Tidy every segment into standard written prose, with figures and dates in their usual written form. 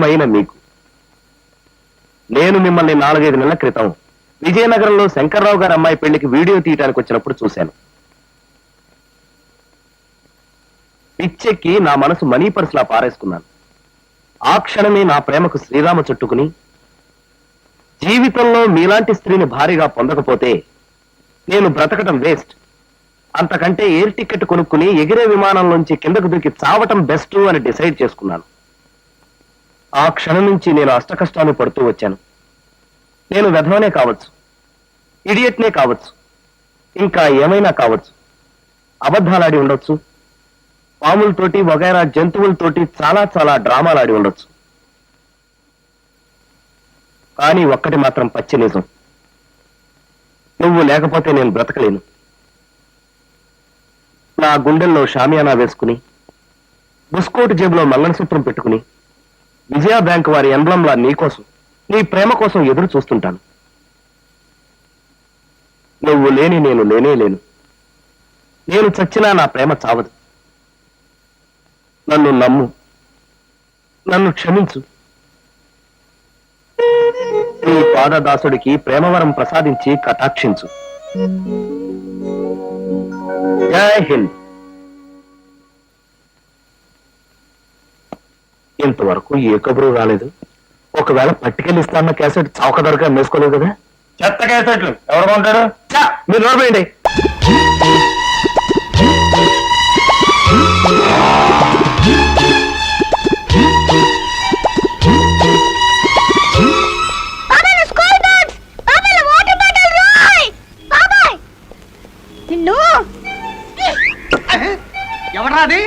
ప్రియమైన మీకు, నేను మిమ్మల్ని 4-5 నెలల క్రితం విజయనగరంలో శంకర్రావు గారి అమ్మాయి పెళ్లికి వీడియో తీయడానికి వచ్చినప్పుడు చూశాను. పిచ్చెక్కి నా మనసు మనీ పర్సులా పారేసుకున్నాను. ఆ క్షణమే నా ప్రేమకు శ్రీరామ చుట్టుకుని, జీవితంలో మీలాంటి స్త్రీని భారీగా పొందకపోతే నేను బ్రతకటం వేస్ట్, అంతకంటే ఎయిర్ టికెట్ కొనుక్కుని ఎగిరే విమానంలోంచి కిందకు దూకి చావటం బెస్ట్ అని డిసైడ్ చేసుకున్నాను. ఆ క్షణం నుంచి నేను అష్టకష్టాలు పడుతూ వచ్చాను. నేను వెధవనే కావచ్చు, ఇడియట్నే కావచ్చు, ఇంకా ఏమైనా కావచ్చు, అబద్ధాలాడి ఉండొచ్చు, పాములతోటి వగైరా జంతువులతోటి చాలా చాలా డ్రామాలాడి ఉండొచ్చు. కానీ ఒక్కటి మాత్రం పచ్చి నిజం, నువ్వు లేకపోతే నేను బ్రతకలేను. నా గుండెల్లో షామియానా వేసుకుని, బుస్కోటు జేబులో మంగళసూత్రం పెట్టుకుని, విజయ బ్యాంక్ వారి ఎంబ్లంలా నీకోసం, నీ ప్రేమ కోసం ఎదురు చూస్తుంటాను. నువ్వు లేని నేను లేనే లేను. నేను చచ్చినా నా ప్రేమ చావదు. నన్ను నమ్ము, నన్ను క్షమించు. నీ పాదదాసుడికి ప్రేమవరం ప్రసాదించి కటాక్షించు. జై హింద్. ఇంతవరకు ఏ కబురు రాలేదు. ఒకవేళ పట్టుకెళ్ళి ఇస్తాన్న క్యాసెట్ చౌక ధరగా వేసుకోలేదు కదా. చెత్త క్యాసెట్లు ఎవరు కొంటారు? మీరు నోడిపోయండి. ఎవరా అది?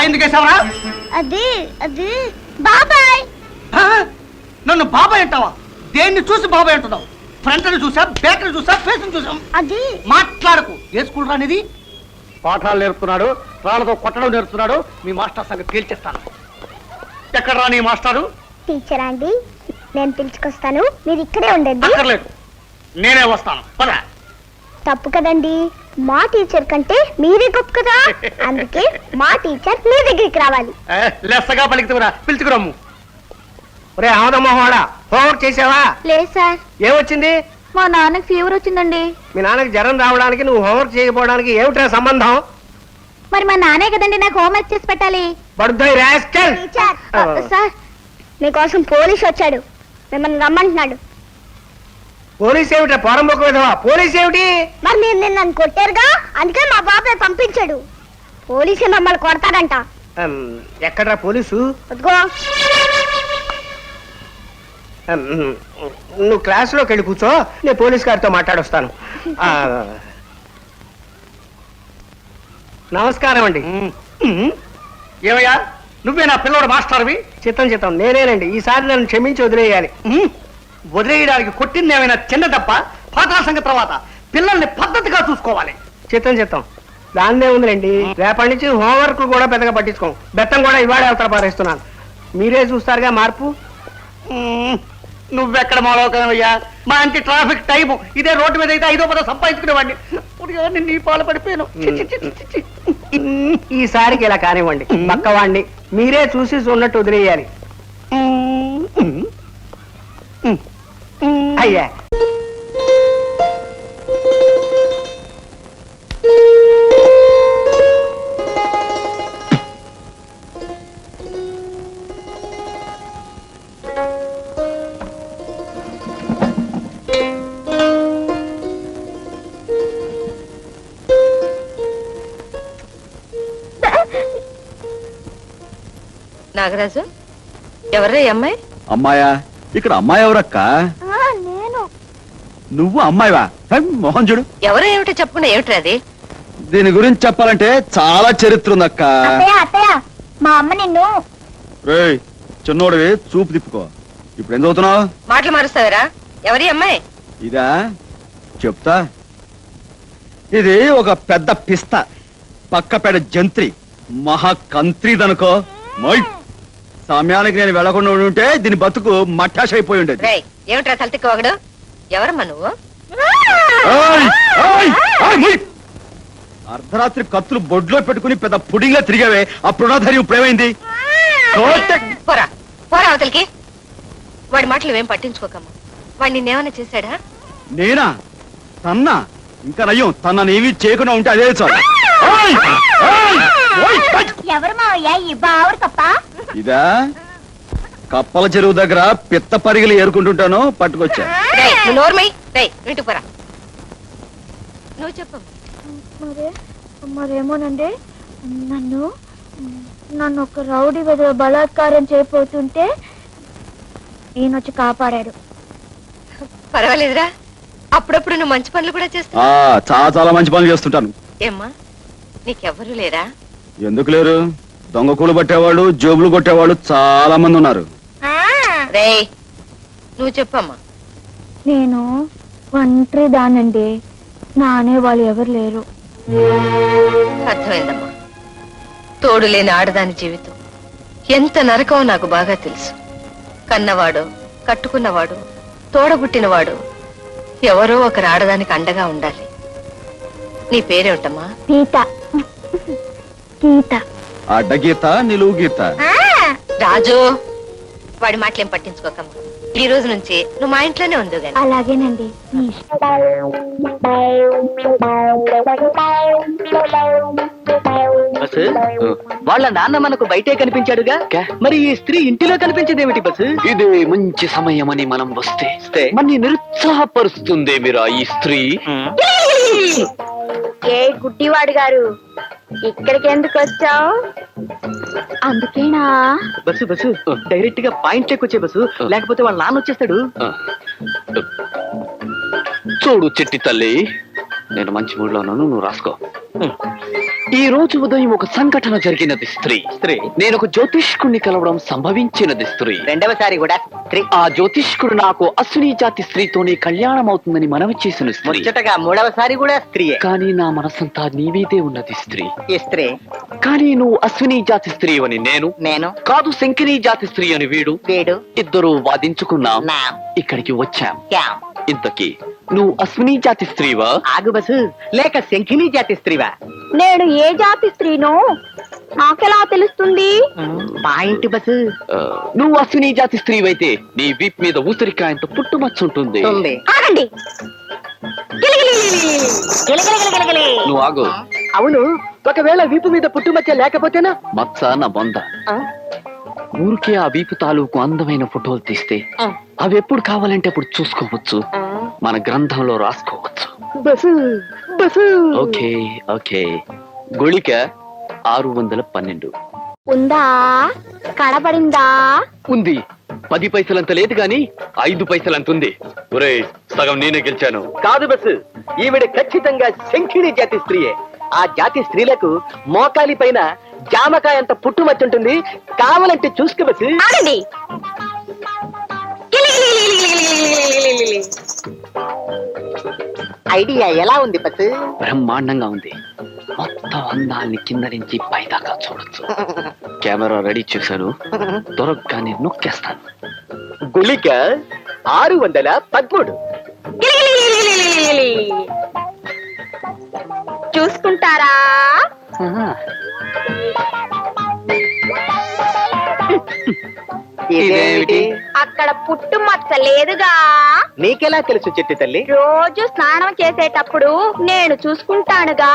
ఎందుకేసావరా? అది అది బాబాయ్. నన్ను బాబాయ్ అంటావా? దేన్ని చూసి బాబాయ్ అంటున్నావు? ఫ్రంట్ ని చూసా, బ్యాక్ ని చూసా, ఫేస్ ని చూసాం. అది మాట్లాడకు. ఏ స్కూల్ రానిది? పాఠాలు నేర్పుతున్నాడు, రాళ్ళతో కొట్టడం నేర్పుతున్నాడు. మీ మాస్టర్ సంగతి తేల్చేస్తాను. ఎక్కడ రా నీ మాస్టారు? టీచర్ అండి, నేను పిలుచుకొస్తాను, మీరు ఇక్కడే ఉండండి. అక్కర్లేదు, నేనే వస్తాను. పద. తప్పు కదండి, మా టీచర్ కంటే మీరే గొప్ప కదా. అందుకే మా టీచర్ మీ దగ్గరికి రావాలి. లెస్సగా పలికితురా, పిలుచుకురమ్ము. ఒరే ఆమదమ్మవాడా, హోంవర్క్ చేసావా? లేదు సార్. ఏమొచ్చింది? మా నాన్నకి ఫీవర్ వచ్చిందండి. మీ నాన్నకి జ్వరం రావడానికి నువ్వు హోంవర్క్ చేయకపోవడానికి ఏమిటా సంబంధం? మరి మా నాన్నే కదండి నాకు హోంవర్క్ చేసి పెట్టాలి. బడుద్దాయి రాస్కల్. సార్, మీకోసం పోలీస్ వచ్చాడు, మిమ్మల్ని రమ్మంటున్నాడు. పోలీస్ ఏమిటా? పొరంబొక్క విధవా, పోలీస్ ఏమిటి? మరి మీరు నిన్న కొట్టారుగా, అందుకే మా బాబాయ్ పంపించాడు. పోలీసే మమ్మల్ని కొడతాడంట. ఎక్కడ్రా పోలీసు? అదిగో. నువ్వు క్లాసులోకి వెళ్ళి కూర్చో, నేను పోలీస్ గారితో మాట్లాడొస్తాను. నమస్కారం అండి. ఏమయ్యా, నువ్వే నా పిల్లోడు మాస్టర్వి? చిత్తం నేనేనండి. ఈసారి నన్ను క్షమించి వదిలేయాలి. వదిలేయడానికి కొట్టింది ఏమైనా చిన్న తప్ప? పాఠాల సంగతి తర్వాత పిల్లల్ని పద్ధతిగా చూసుకోవాలి. చిత్తం దాన్నే ఉందిలేండి. రేపటి నుంచి హోంవర్క్ కూడా పెద్దగా పట్టించుకోం. బెత్తం కూడా ఇవాళ అవతల పారేస్తున్నాను. మీరే చూస్తారుగా మార్పు. నువ్వెక్కడ మాలోకనయ్యా? మా అంటి ట్రాఫిక్ టైము ఇదే రోడ్డు మీద అయితే 5-10 సంపాదించుకునేవాడిని. నీ పాలు పడిపోయాను. ఈసారికి ఇలా కానివ్వండి, పక్కవాడిని మీరే చూసి ఉన్నట్టు వదిలేయాలి. అయ్యా, నాగరాజు, ఎవరే అమ్మాయి? అమ్మాయా? ఇక్కడ అమ్మాయి ఎవరక్క? నేను. నువ్వు అమ్మాయివా? మోహన్ చూడు. ఎవరో ఏమిటో చెప్పకుండా ఏమిటి అది? దీని గురించి చెప్పాలంటే చాలా చరిత్ర ఉందక్క. అత్తయ్య, మా అమ్మ నిన్ను. రేయ్ చిన్నోడివి, చూపు తిప్పుకో. ఇప్పుడు ఏం చదువుతున్నావు? మాటలు మారుస్తావరా? ఎవరి అమ్మాయి? ఇదా చెప్తా. ఇది ఒక పెద్ద పిస్త, పక్కపేడ జంత్రి, మహాకంత్రిదనుకో. సమయానికి నేను వెళ్లకుండా ఉంటే దీని బతుకు మట్టాష్ అయిపోయి ఉండేది. ఏమిట్రా తలతిక్క ఒకడు? ఎవరమ్మా నువ్వు? అర్ధరాత్రి కత్తులు బొడ్లో పెట్టుకుని పెద్ద పుడింగ్లా తిరిగావే అప్పుడు ధైర్యం ఇప్పుడేమైంది పోరా పోరా అవతలికి. వాడి మాటలు ఏం పట్టించుకోకమ్మా. వాడు నిన్నేమైనా చేశాడా? నేనా తన్నా ఇంకా నయ్యం తననేమి చేయకుండా ఉంటే అదే చాలు. ఎవరు మావయ్య ఈ బావురు తప్ప? ఇదా కప్పల చెరువు దగ్గర పిత్త పరిగెలు ఏరుకుంటుంటాను పట్టుకొచ్చా. రేయ్, నువ్వు నోర్మై. రేయ్, ఇంటికి పోరా. నువ్వు చెప్పమ్మా. మరేమోనండి నన్ను ఒక రౌడీ బదులు బలాత్కారం చేయబోతుంటే ఈయనొచ్చి కాపాడాడు. పర్వాలేదురా, అప్పుడప్పుడు నువ్వు మంచి పనులు కూడా చేస్తావు. చాలా చాలా మంచి పనులు చేస్తుంటాను. ఏమ్మా, నీకెవ్వరూ లేరా? ఎందుకు లేరు? దొంగ కూలు పట్టేవాళ్ళు జోబులు కొట్టేవాళ్ళు చాలా మంది ఉన్నారు. రేయ్, నువ్వు చెప్పమ్మా. నేను ఒంటరి దానండి, నా అనేవాళ్ళు ఎవరు లేరు. అర్థమైందమ్మా. తోడు లేని ఆడదాని జీవితం ఎంత నరకమో నాకు బాగా తెలుసు. కన్నవాడు, కట్టుకున్నవాడు, తోడబుట్టినవాడు ఎవరో ఒకరు ఆడదానికి అండగా ఉండాలి. నీ పేరేమిటమ్మా? గీత. గీత. అడ్డగీత నిలువు గీత. రాజు, వాడి మాటలేం పట్టించుకోకమ్మా. ఈ రోజు నుంచి నువ్వు మా ఇంట్లోనే ఉండు గాని. అలాగేనండి. వాళ్ళ నాన్న మనకు బయటే కనిపించాడుగా, మరి ఈ స్త్రీ ఇంటిలో కనిపించేదేమిటి బస్సు? ఇది మంచి సమయమని మనం వస్తే మన్ని నిరుత్సాహపరుస్తుంది మీరా ఈ స్త్రీ. ఏ గుడ్డివాడు గారు, ఇక్కడికి ఎందుకు వచ్చావు? అందుకేనా? బస్సు డైరెక్ట్ గా పాయింట్ వచ్చే బస్సు, లేకపోతే వాళ్ళ నాన్న వచ్చేస్తాడు. చూడు చిట్టి తల్లి, నేను మంచి మూడ్ లో ఉన్నాను, నువ్వు రాసుకో. ఈ రోజు ఉదయం ఒక సంఘటన జరిగినది స్త్రీ. నేను ఒక జ్యోతిష్కుడిని కలవడం సంభవించినది స్త్రీ. రెండవసారి కూడా స్త్రీ. ఆ జ్యోతిష్కుడు నాకు అశ్విని జాతి స్త్రీతోనే కళ్యాణం అవుతుందని మనవి చేసిన స్త్రీ. ముచ్చటగా మూడవసారి కూడా స్త్రీయే. కానీ నా మనసంతా నీవీదే ఉన్నది స్త్రీ. ఈ స్త్రీ. కానీ నువ్వు అశ్విని జాతి స్త్రీ అని నేను కాదు, శంకిని జాతి స్త్రీ అని వీడు. ఇద్దరు వాదించుకున్నాం, నా. ఇక్కడికి వచ్చాం. క్యాం. ఇంతకీ నువ్వు అశ్విని జాతి స్త్రీవా? ఆగు బస్సు, లేక శంఖిని జాతి స్త్రీవా? నేను ఏ జాతి స్త్రీనో నాకెలా తెలుస్తుంది? Point bus. నువ్వు అశ్విని జాతి స్త్రీవైతే నీ వీప్ మీద ఊసరికాయంత పుట్టుమచ్చుంటుంది. ఆగండి. నువ్వు ఆగు. అవును, ఒకవేళ వీపు మీద పుట్టుమచ్చ లేకపోతేనా? మచ్చ నా బొంద. ఊరికే ఆ వీపు తాలూకు అందమైన ఫోటోలు తీస్తే అవి ఎప్పుడు కావాలంటే అప్పుడు చూసుకోవచ్చు, మన గ్రంథంలో రాసుకోవచ్చు. బస్సు. Okay okay. గుళిక 612 ఉందా? కనబడిందా? ఉంది. 10 పైసలంత లేదు గాని 5 పైసలంత ఉంది. ఒరేయ్, సగం నేనే గెలిచాను. కాదు బస్సు, ఈవిడ ఖచ్చితంగా శంఖిని జాతి స్త్రీయే. ఆ జాతి స్త్రీలకు మోకాలి పైన జామకాయ అంత పుట్టుమచ్చుంటుంది, కావాలంటే చూసుకో బస్సు. ఆగండి. ఐడియా ఎలా ఉంది బస్సు? బ్రహ్మాండంగా ఉంది. మొత్తం అందాన్ని కింద నుంచి పైదాకా చూడొచ్చు. కెమెరా రెడీ చేశాను, దొరకగానే నొక్కేస్తాను. గుళిక 613. చూసుకుంటారా? ఇదేమిటి? అక్కడ పుట్టు మచ్చ లేదుగా. నీకెలా తెలుసు చెట్టి తల్లి? రోజు స్నానం చేసేటప్పుడు నేను చూసుకుంటానుగా.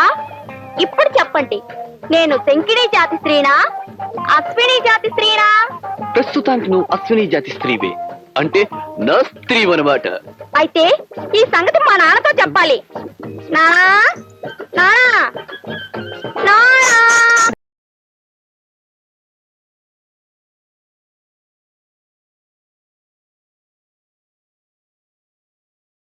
ఇప్పుడు చెప్పండి, నేను శంకిని జాతి స్త్రీనా, అశ్విని జాతి స్త్రీనా? ప్రస్తుతానికి నువ్వు అశ్విని జాతి స్త్రీవే, అంటే నా స్త్రీ అన్నమాట. అయితే ఈ సంగతి మా నాన్నతో చెప్పాలి. నానా, నానా, నానా.